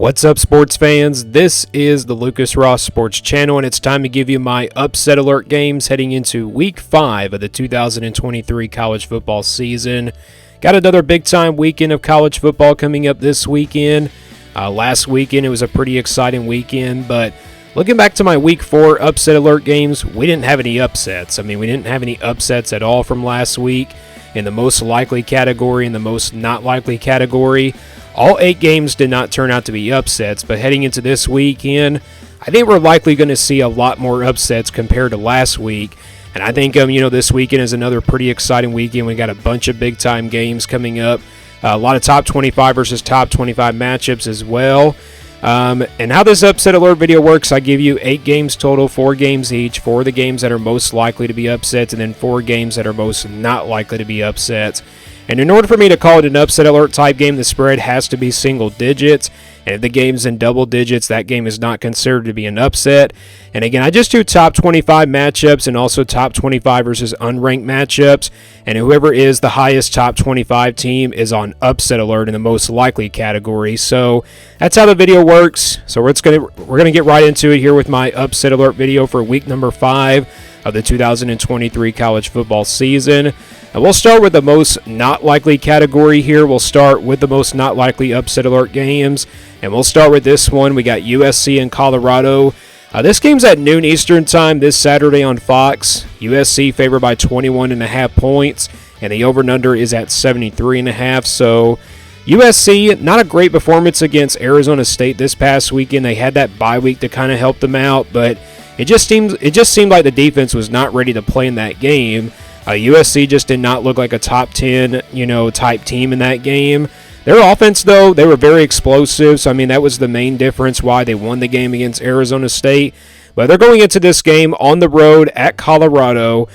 What's up, sports fans? This is the Lucas Ross Sports Channel, and it's time to give you my upset alert games heading into Week 5 of the 2023 college football season. Got another big-time weekend of college football coming up this weekend. Last weekend, it was a pretty exciting weekend, but looking back to my Week 4 upset alert games, we didn't have any upsets. We didn't have any upsets at all from last week. In the most likely category and the most not likely category, all 8 games did not turn out to be upsets, but heading into this weekend, I think we're likely going to see a lot more upsets compared to last week. And I think, this weekend is another pretty exciting weekend. We got a bunch of big-time games coming up, a lot of top 25 versus top 25 matchups as well. And how this upset alert video works, I give you 8 games total, 4 games each, 4 of the games that are most likely to be upsets, and then 4 games that are most not likely to be upsets. And in order for me to call it an upset alert type game, the spread has to be single digits. And if the game's in double digits, that game is not considered to be an upset. And again, I just do top 25 matchups and also top 25 versus unranked matchups. And whoever is the highest top 25 team is on upset alert in the most likely category. So that's how the video works. So we're gonna get right into it here with my upset alert video for week number 5 of the 2023 college football season. And we'll start with the most not likely category here. We'll start with the most not likely upset alert games. And we'll start with this one. We got USC and Colorado. This game's at noon Eastern time this Saturday on Fox. USC favored by 21.5 points. And the over and under is at 73.5. So USC, not a great performance against Arizona State this past weekend. They had that bye week to kind of help them out. But it just seemed like the defense was not ready to play in that game. USC just did not look like a top 10, type team in that game. Their offense, though, they were very explosive. So, that was the main difference why they won the game against Arizona State. But they're going into this game on the road at Colorado.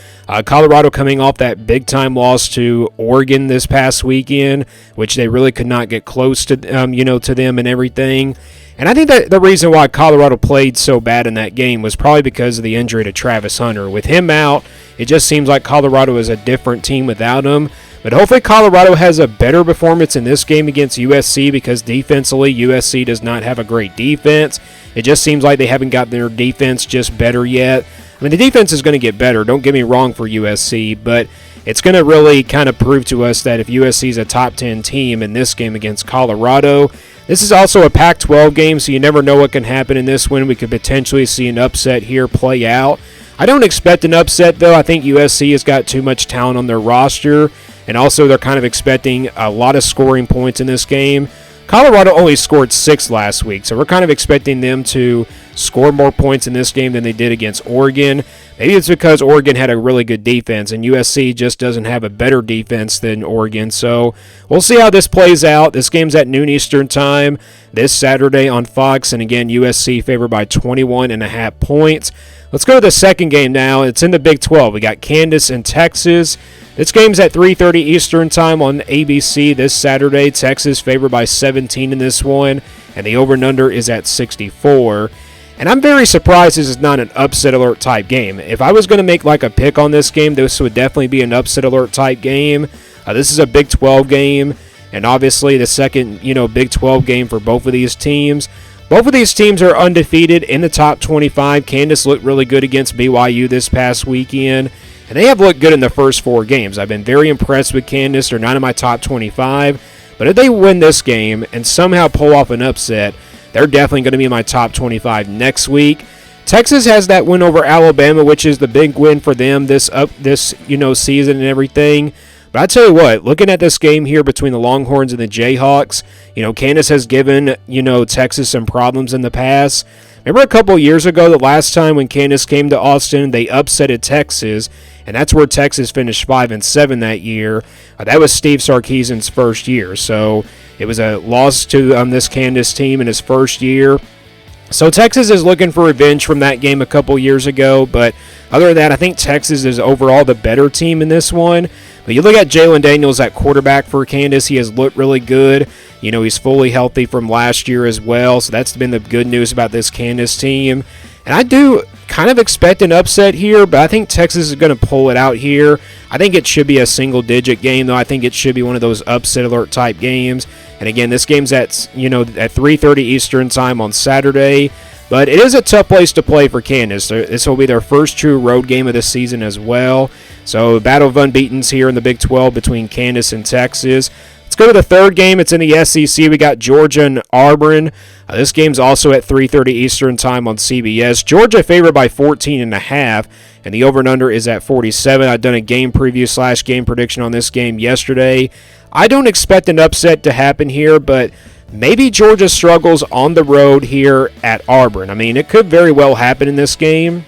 Colorado coming off that big-time loss to Oregon this past weekend, which they really could not get close to, to them and everything. And I think that the reason why Colorado played so bad in that game was probably because of the injury to Travis Hunter. With him out, it just seems like Colorado is a different team without him. But hopefully Colorado has a better performance in this game against USC because defensively USC does not have a great defense. It just seems like they haven't got their defense just better yet. The defense is going to get better, don't get me wrong, for USC, but it's going to really kind of prove to us that if USC is a top 10 team in this game against Colorado. This is also a Pac-12 game, so you never know what can happen in this one. We could potentially see an upset here play out. I don't expect an upset, though. I think USC has got too much talent on their roster, and also they're kind of expecting a lot of scoring points in this game. Colorado only scored 6 last week, so we're kind of expecting them to score more points in this game than they did against Oregon. Maybe it's because Oregon had a really good defense, and USC just doesn't have a better defense than Oregon. So we'll see how this plays out. This game's at noon Eastern time this Saturday on Fox, and again, USC favored by 21.5 points. Let's go to the second game now. It's in the Big 12. We got Kansas and Texas. This game's at 3:30 Eastern time on ABC this Saturday. Texas favored by 17 in this one, and the over and under is at 64. And I'm very surprised this is not an upset alert type game. If I was going to make like a pick on this game, this would definitely be an upset alert type game. This is a Big 12 game, and obviously the second, Big 12 game for both of these teams. Both of these teams are undefeated in the top 25. Kansas looked really good against BYU this past weekend, and they have looked good in the first 4 games. I've been very impressed with Kansas. They're not in my top 25, but if they win this game and somehow pull off an upset, they're definitely going to be in my top 25 next week. Texas has that win over Alabama, which is the big win for them this season and everything. But I tell you what, looking at this game here between the Longhorns and the Jayhawks, Kansas has given, Texas some problems in the past. Remember a couple years ago, the last time when Kansas came to Austin, they upsetted Texas, and that's where Texas finished 5-7 that year. That was Steve Sarkisian's first year, so it was a loss to this Kansas team in his first year. So Texas is looking for revenge from that game a couple years ago, but other than that, I think Texas is overall the better team in this one. But you look at Jalen Daniels at quarterback for Kansas, he has looked really good. He's fully healthy from last year as well, so that's been the good news about this Kansas team. And I do kind of expect an upset here, but I think Texas is going to pull it out here. I think it should be a single-digit game, though. I think it should be one of those upset alert type games. And again, this game's at 3:30 Eastern time on Saturday. But it is a tough place to play for Kansas. This will be their first true road game of the season as well. So, battle of unbeatens here in the Big 12 between Kansas and Texas. Let's go to the third game. It's in the SEC. We got Georgia and Auburn. This game's also at 3:30 Eastern time on CBS. Georgia favored by 14.5, and the over and under is at 47. I've done a game preview / game prediction on this game yesterday. I don't expect an upset to happen here, but maybe Georgia struggles on the road here at Auburn. I mean, it could very well happen in this game.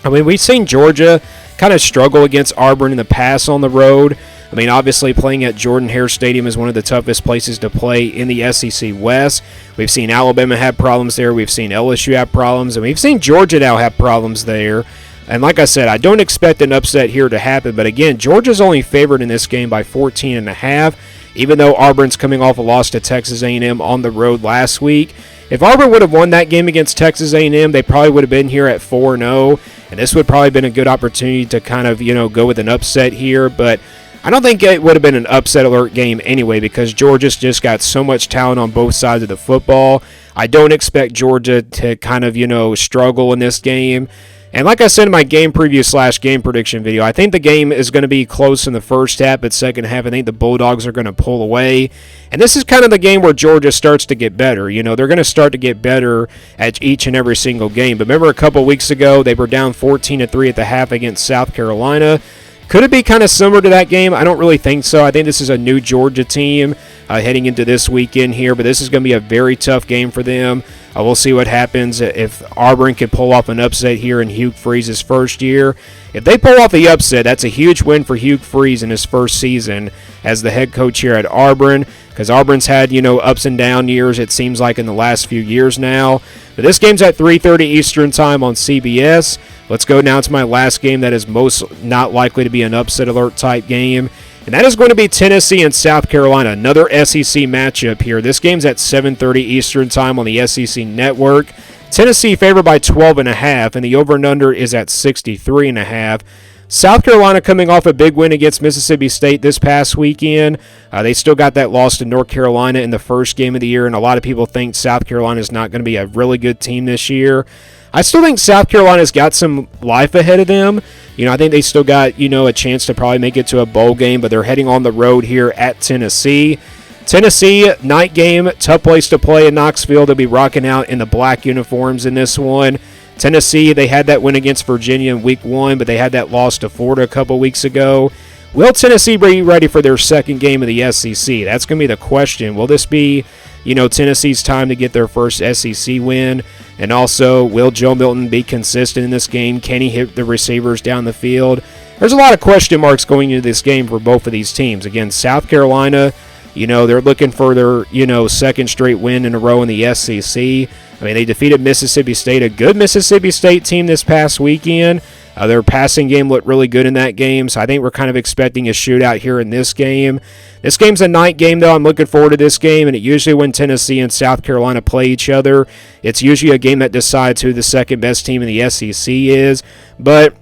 I mean, we've seen Georgia kind of struggle against Auburn in the past on the road. I mean, obviously playing at Jordan-Hare Stadium is one of the toughest places to play in the SEC West. We've seen Alabama have problems there. We've seen LSU have problems. And we've seen Georgia now have problems there. And like I said, I don't expect an upset here to happen. But again, Georgia's only favored in this game by 14.5. Even though Auburn's coming off a loss to Texas A&M on the road last week. If Auburn would have won that game against Texas A&M, they probably would have been here at 4-0, and this would probably have been a good opportunity to kind of, go with an upset here, but I don't think it would have been an upset alert game anyway because Georgia's just got so much talent on both sides of the football. I don't expect Georgia to kind of, struggle in this game. And like I said in my game preview / game prediction video, I think the game is going to be close in the first half, but second half, I think the Bulldogs are going to pull away. And this is kind of the game where Georgia starts to get better. They're going to start to get better at each and every single game. But remember a couple weeks ago, they were down 14-3 at the half against South Carolina. Could it be kind of similar to that game? I don't really think so. I think this is a new Georgia team heading into this weekend here, but this is going to be a very tough game for them. We'll see what happens if Auburn can pull off an upset here in Hugh Freeze's first year. If they pull off the upset, that's a huge win for Hugh Freeze in his first season as the head coach here at Auburn, because Auburn's had, ups and down years, it seems like, in the last few years now. But this game's at 3:30 Eastern time on CBS. Let's go now to my last game that is most not likely to be an upset alert type game. And that is going to be Tennessee and South Carolina, another SEC matchup here. This game's at 7:30 Eastern time on the SEC Network. Tennessee favored by 12.5, and the over and under is at 63.5. South Carolina coming off a big win against Mississippi State this past weekend. They still got that loss to North Carolina in the first game of the year, and a lot of people think South Carolina is not going to be a really good team this year. I still think South Carolina's got some life ahead of them. I think they still got, a chance to probably make it to a bowl game, but they're heading on the road here at Tennessee. Tennessee, night game, tough place to play in Knoxville. They'll be rocking out in the black uniforms in this one. Tennessee, they had that win against Virginia in week 1, but they had that loss to Florida a couple weeks ago. Will Tennessee be ready for their second game of the SEC? That's going to be the question. Will this be, Tennessee's time to get their first SEC win? And also, will Joe Milton be consistent in this game? Can he hit the receivers down the field? There's a lot of question marks going into this game for both of these teams. Again, South Carolina, they're looking for their, second straight win in a row in the SEC. I mean, they defeated Mississippi State, a good Mississippi State team this past weekend. Their passing game looked really good in that game, so I think we're kind of expecting a shootout here in this game. This game's a night game, though. I'm looking forward to this game, and usually when Tennessee and South Carolina play each other, it's usually a game that decides who the second best team in the SEC is. But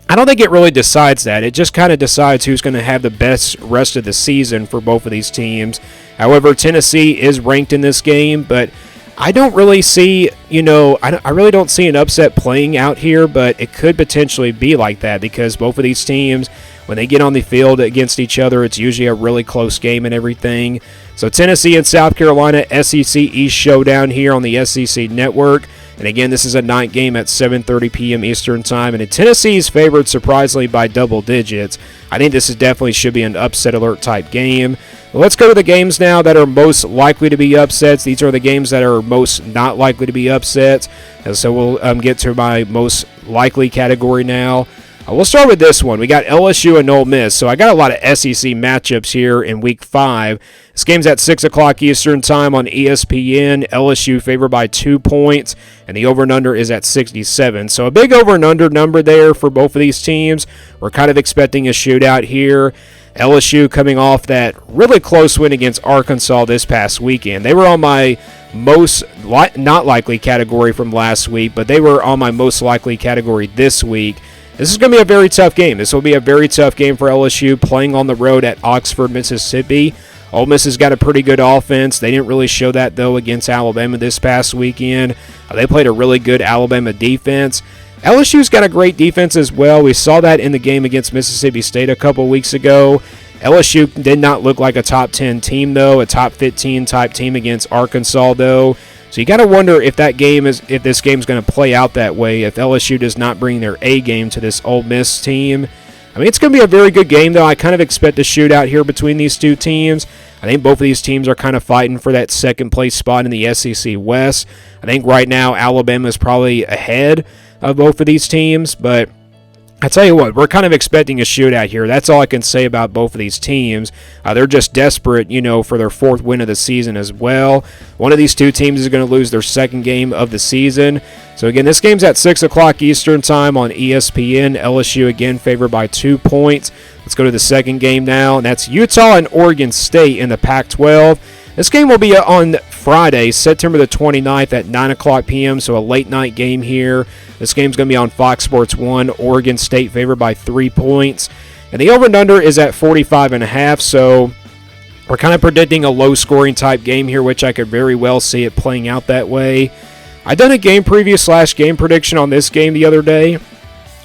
I don't think it really decides that. It just kind of decides who's going to have the best rest of the season for both of these teams. However, Tennessee is ranked in this game, but I don't really see, I really don't see an upset playing out here, but it could potentially be like that because both of these teams, when they get on the field against each other, it's usually a really close game and everything. So Tennessee and South Carolina, SEC East showdown here on the SEC Network. And again, this is a night game at 7:30 p.m. Eastern Time. And Tennessee's favored surprisingly by double digits. I think this definitely should be an upset alert type game. Well, let's go to the games now that are most likely to be upsets. These are the games that are most not likely to be upsets. And so we'll get to my most likely category now. We'll start with this one. We got LSU and Ole Miss. So I got a lot of SEC matchups here in Week 5. This game's at 6 o'clock Eastern Time on ESPN. LSU favored by 2 points, and the over and under is at 67. So a big over and under number there for both of these teams. We're kind of expecting a shootout here. LSU coming off that really close win against Arkansas this past weekend. They were on my most not likely category from last week, but they were on my most likely category this week. This is going to be a very tough game. This will be a very tough game for LSU playing on the road at Oxford, Mississippi. Ole Miss has got a pretty good offense. They didn't really show that, though, against Alabama this past weekend. They played a really good Alabama defense. LSU's got a great defense as well. We saw that in the game against Mississippi State a couple weeks ago. LSU did not look like a top 10 team, though, a top 15 type team against Arkansas, though. So you got to wonder if this game's going to play out that way, if LSU does not bring their A game to this Ole Miss team. I mean, it's going to be a very good game, though. I kind of expect a shootout here between these two teams. I think both of these teams are kind of fighting for that second-place spot in the SEC West. I think right now Alabama is probably ahead of both of these teams, but I tell you what, we're kind of expecting a shootout here. That's all I can say about both of these teams. They're just desperate, for their fourth win of the season as well. One of these two teams is going to lose their second game of the season. So again, this game's at 6 o'clock Eastern time on ESPN. LSU again favored by 2 points. Let's go to the second game now, and that's Utah and Oregon State in the Pac-12. This game will be on Friday, September the 29th at 9 o'clock p.m., so a late night game here. This game's going to be on Fox Sports 1. Oregon State favored by 3 points. And the over-and-under is at 45.5, so we're kind of predicting a low-scoring type game here, which I could very well see it playing out that way. I done a game preview / game prediction on this game the other day,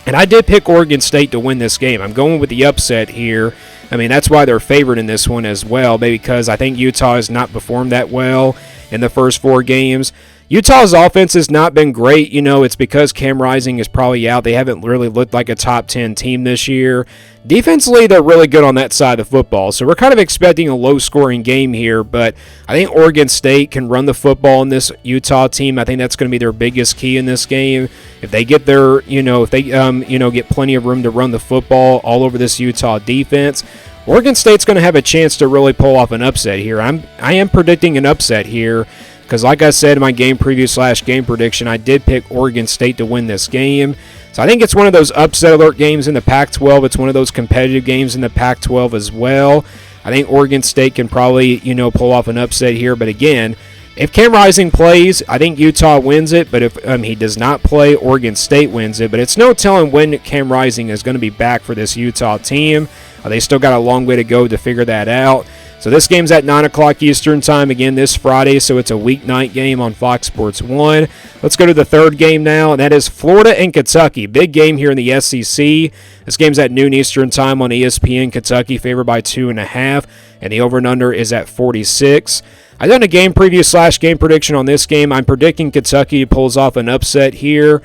and I did pick Oregon State to win this game. I'm going with the upset here. I mean, that's why they're favored in this one as well, maybe because I think Utah has not performed that well in the first 4 games. Utah's offense has not been great. It's because Cam Rising is probably out. They haven't really looked like a top 10 team this year. Defensively, they're really good on that side of football. So we're kind of expecting a low-scoring game here, but I think Oregon State can run the football in this Utah team. I think that's going to be their biggest key in this game. If they get their, get plenty of room to run the football all over this Utah defense, Oregon State's going to have a chance to really pull off an upset here. I am predicting an upset here. Because like I said in my game preview / game prediction, I did pick Oregon State to win this game. So I think it's one of those upset alert games in the Pac-12. It's one of those competitive games in the Pac-12 as well. I think Oregon State can probably, pull off an upset here. But again, if Cam Rising plays, I think Utah wins it. But if he does not play, Oregon State wins it. But it's no telling when Cam Rising is going to be back for this Utah team. They still got a long way to go to figure that out. So this game's at 9 o'clock Eastern time, again, this Friday, so it's a weeknight game on Fox Sports 1. Let's go to the third game now, and that is Florida and Kentucky. Big game here in the SEC. This game's at noon Eastern time on ESPN. Kentucky favored by 2.5, and the over-and-under is at 46. I've done a game preview / game prediction on this game. I'm predicting Kentucky pulls off an upset here.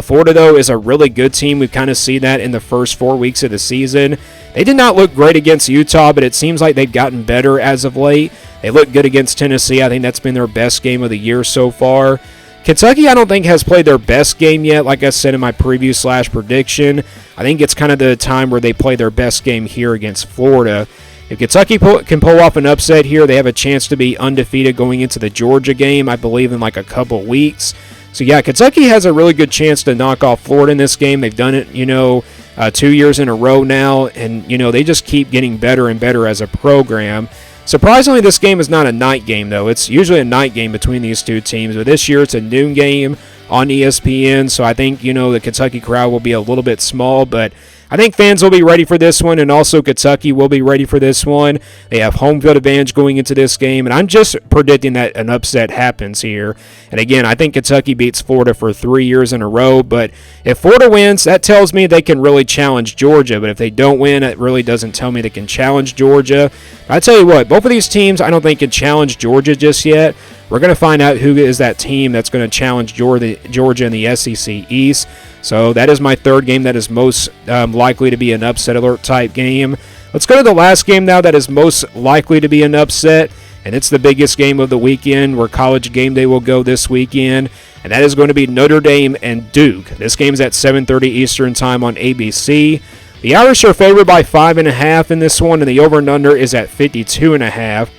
Florida, though, is a really good team. We've kind of seen that in the first 4 weeks of the season. They did not look great against Utah, but it seems like they've gotten better as of late. They look good against Tennessee. I think that's been their best game of the year so far. Kentucky, I don't think, has played their best game yet, like I said in my preview / prediction. I think it's kind of the time where they play their best game here against Florida. If Kentucky can pull off an upset here, they have a chance to be undefeated going into the Georgia game, I believe, in like a couple weeks. So, yeah, Kentucky has a really good chance to knock off Florida in this game. They've done it, 2 years in a row now, and, they just keep getting better and better as a program. Surprisingly, this game is not a night game, though. It's usually a night game between these two teams, but this year it's a noon game on ESPN, so I think, the Kentucky crowd will be a little bit small, but I think fans will be ready for this one, and also Kentucky will be ready for this one. They have home field advantage going into this game, and I'm just predicting that an upset happens here. And again, I think Kentucky beats Florida for 3 years in a row, but if Florida wins, that tells me they can really challenge Georgia, but if they don't win, it really doesn't tell me they can challenge Georgia. I tell you what, both of these teams I don't think can challenge Georgia just yet. We're going to find out who is that team that's going to challenge Georgia in the SEC East. So that is my third game that is most likely to be an upset alert type game. Let's go to the last game now that is most likely to be an upset, and it's the biggest game of the weekend where College Game Day will go this weekend, and that is going to be Notre Dame and Duke. This game's at 7:30 Eastern time on ABC. The Irish are favored by 5.5 in this one, and the over and under is at 52.5.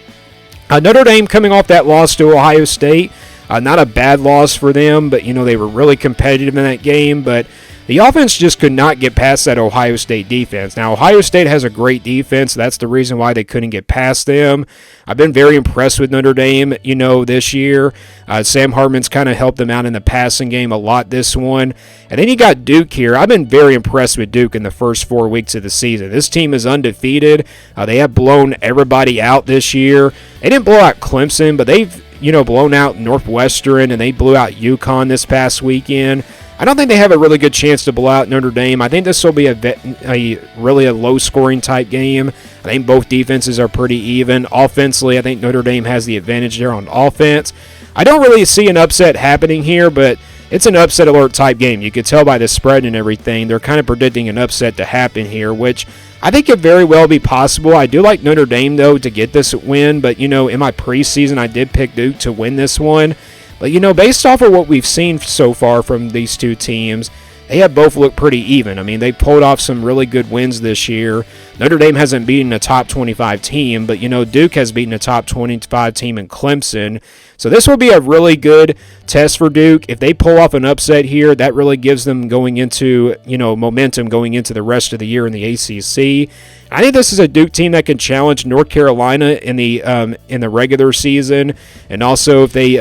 Notre Dame coming off that loss to Ohio State. Not a bad loss for them, but, they were really competitive in that game. But The offense just could not get past that Ohio State defense. Now, Ohio State has a great defense. That's the reason why they couldn't get past them. I've been very impressed with Notre Dame, this year. Sam Hartman's kind of helped them out in the passing game a lot this one. And then you got Duke here. I've been very impressed with Duke in the first 4 weeks of the season. This team is undefeated. They have blown everybody out this year. They didn't blow out Clemson, but they've, blown out Northwestern, and they blew out UConn this past weekend. I don't think they have a really good chance to blow out Notre Dame. I think this will be a really low-scoring type game. I think both defenses are pretty even. Offensively, I think Notre Dame has the advantage there on offense. I don't really see an upset happening here, but it's an upset alert type game. You could tell by the spread and everything. They're kind of predicting an upset to happen here, which I think could very well be possible. I do like Notre Dame, though, to get this win, but, in my preseason, I did pick Duke to win this one. But, based off of what we've seen so far from these two teams, they have both looked pretty even. I mean, they pulled off some really good wins this year. Notre Dame hasn't beaten a top 25 team, but, Duke has beaten a top 25 team in Clemson. So this will be a really good test for Duke. If they pull off an upset here, that really gives them going into, momentum going into the rest of the year in the ACC. I think this is a Duke team that can challenge North Carolina in the regular season, and also if they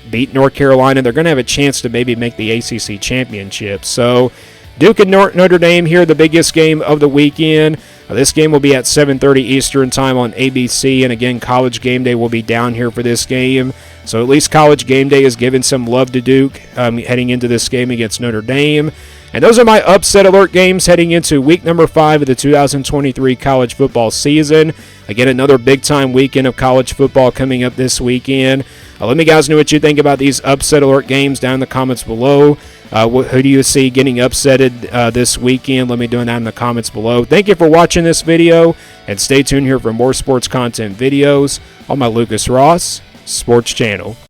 beat North Carolina, they're going to have a chance to maybe make the ACC championship. So Duke and Notre Dame here, the biggest game of the weekend. This game will be at 7:30 Eastern time on ABC, and again, College Game Day will be down here for this game. So at least College Game Day is giving some love to Duke heading into this game against Notre Dame. And those are my upset alert games heading into week number 5 of the 2023 college football season. Again, another big-time weekend of college football coming up this weekend. Let me guys know what you think about these upset alert games down in the comments below. Who do you see getting upsetted this weekend? Let me know that in the comments below. Thank you for watching this video, and stay tuned here for more sports content videos on my Lucas Ross Sports Channel.